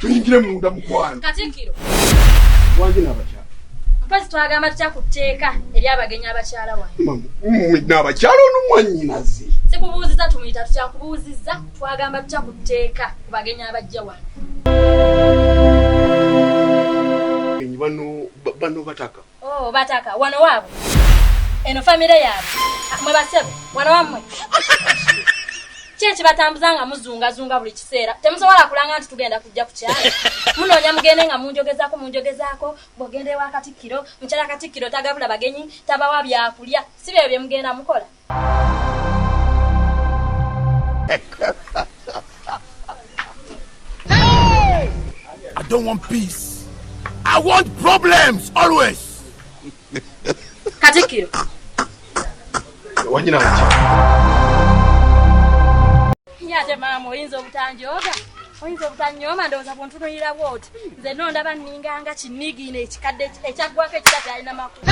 tuyingire munda mukwano. Katikkiro. Wangi n'abakyala. Mpozzi twagamba tutya ku tteeka eri abagenyi abakyala wange. N'abakyala n'omwannyinaze. Sikubuuziza tumuyita tutya kubuuzizza twagamba tutya ku tteeka ku bagenyi abajja wange. Bano bataka. Oh, bataka. Wano waabwe. Eno famire yaabwe. Mwe basebe. Wano wammwe. Kiki batambuzanga muzunga buli kiseera. Temusobola kulanga nti tugenda kujja ku kyalo. Munoonya mugende nga munjogezaako. Bw'ogende wa Katikkiro, mukyala Katikkiro tagabula bagenyi, tabawa byakulya. Si byo bye mugenda mukola. I don't want peace. I want problems always. Katikkiro. Wangi n'abakyala. Yate mama oyinza obutanjooga. Oyinza obutanyooma ndowooza bw'ontunuulira bw'oti. Nze ndaba nninganga kinnigiina ekikadde ekyaggwako ekitata alina makulu.